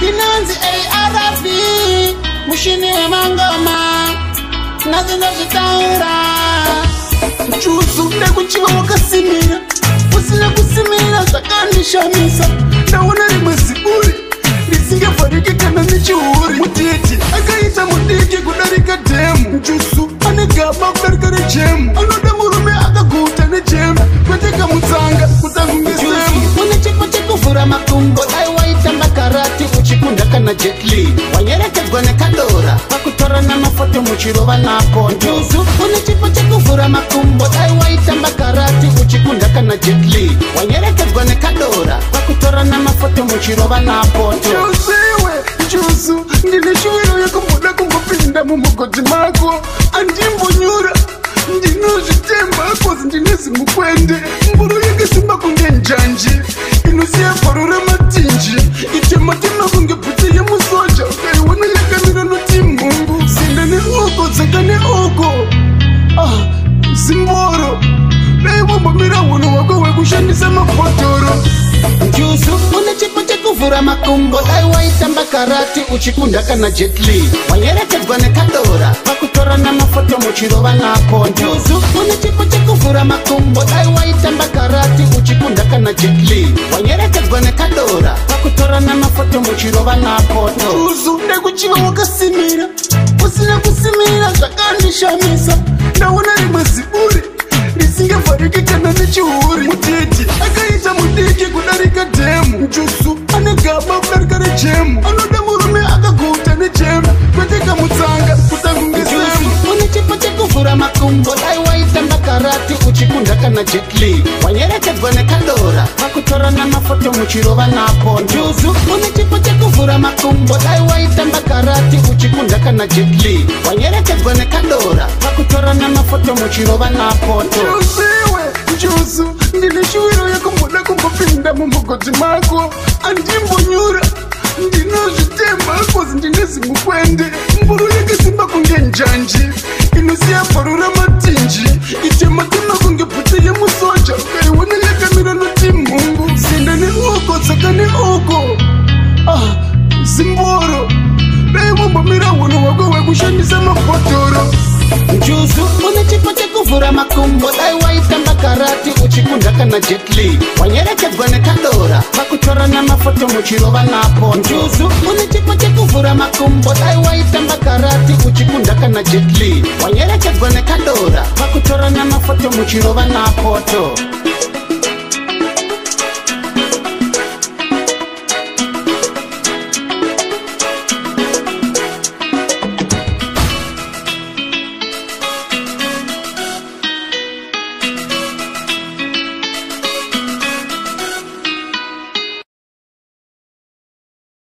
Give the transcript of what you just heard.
Inanzi ARV mushini wemangoma nazina zitaura Chusu nekuchiva wakasimira usina kusimira zvakandishamisa ndaona rimwe ziburi risingafariki kana nechiuri muteti akaita mudiki kudarika dhemu Chusu ane gaba kudarika rejemu anoda murume akaguta nejemu kweteka mutsanga kutangungesemu une chipo chekuvhura makumbo dai waitamba karati uchikunda kana Jet Li wanyerekedzwa nekadora pakutora namafoto muchirova napo Chusu une chipo chekuvhura makumbo dai waitamba karati uchikunda kana Jet Li wanyerekedzwa nekadora pakutora namafoto muchirova napo Chusu ndine shuwiro yekumboda kumbopinda mumugodhi mako andimbonyura ndinozvitemba kozi ndine zimukwende mburu yakasimba kunge njanji inosiya bharu rematinji itematema kunge bvute yemusoja ukaiona yakamira noti mhungu zinda neoko dzaka neoko zimboro dai wambomira hunhu hwako hwekushandisa mabhodhoro Chusu une chipo chekuvhura makumbo dai waitamba karati uchikunda kana Jet Li wanyerekedzwa nekadora pakutora namafoto muchirova napo Chusu une chipo chekuvhura makumbo dai waitamba karati uchikunda kana Jet Li wanyerekedzwa nekadora pakutora namafoto muchirova napo Chusu ndekuchiva wakasimira usina kusimira zvakandishamisa ndaona rimwe ziburi risingafariki kana nechiuri muteti akaita mudiki kudarika dhemu Chusu ane gaba kudarika rejemu anoda murume akaguta nejemu kweteka mutsanga kutangungesemu une chipo chekuvhura makumbo dai waitamba karati uchikunda kana Jet Li wanyerekedzwa nekadora pakutora namafoto muchirova napo Chusu une chipo chekuvhura makumbo dai waitamba karati uchikunda kana Jet Li wanyerekedzwa nekadora pakutora namafoto muchirova napo Chusu ndine shuwiro yekumboda kumbopinda mumugodhi mako andimbonyura ndinozvitemba kozi ndine zimukwende mburu yakasimba kunge njanji inosiya bharu rematinji itematema kunge bvute yemusoja ukaiona yakamira noti mhungu zinda neoko dzaka neoko zimboro dai wambomira hunhu hwako hwekushandisa mabhodhoro Chusu une chipo chekuvhura makumbo dai waitamba karati uchikunda kana Jet Li wanyerekedzwa nekadora pakutora namafoto muchirova napo Chusu une chipo chekuvhura makumbo dai waitamba karati uchikunda kana Jet Li wanyerekedzwa nekadora pakutora namafoto muchirova napo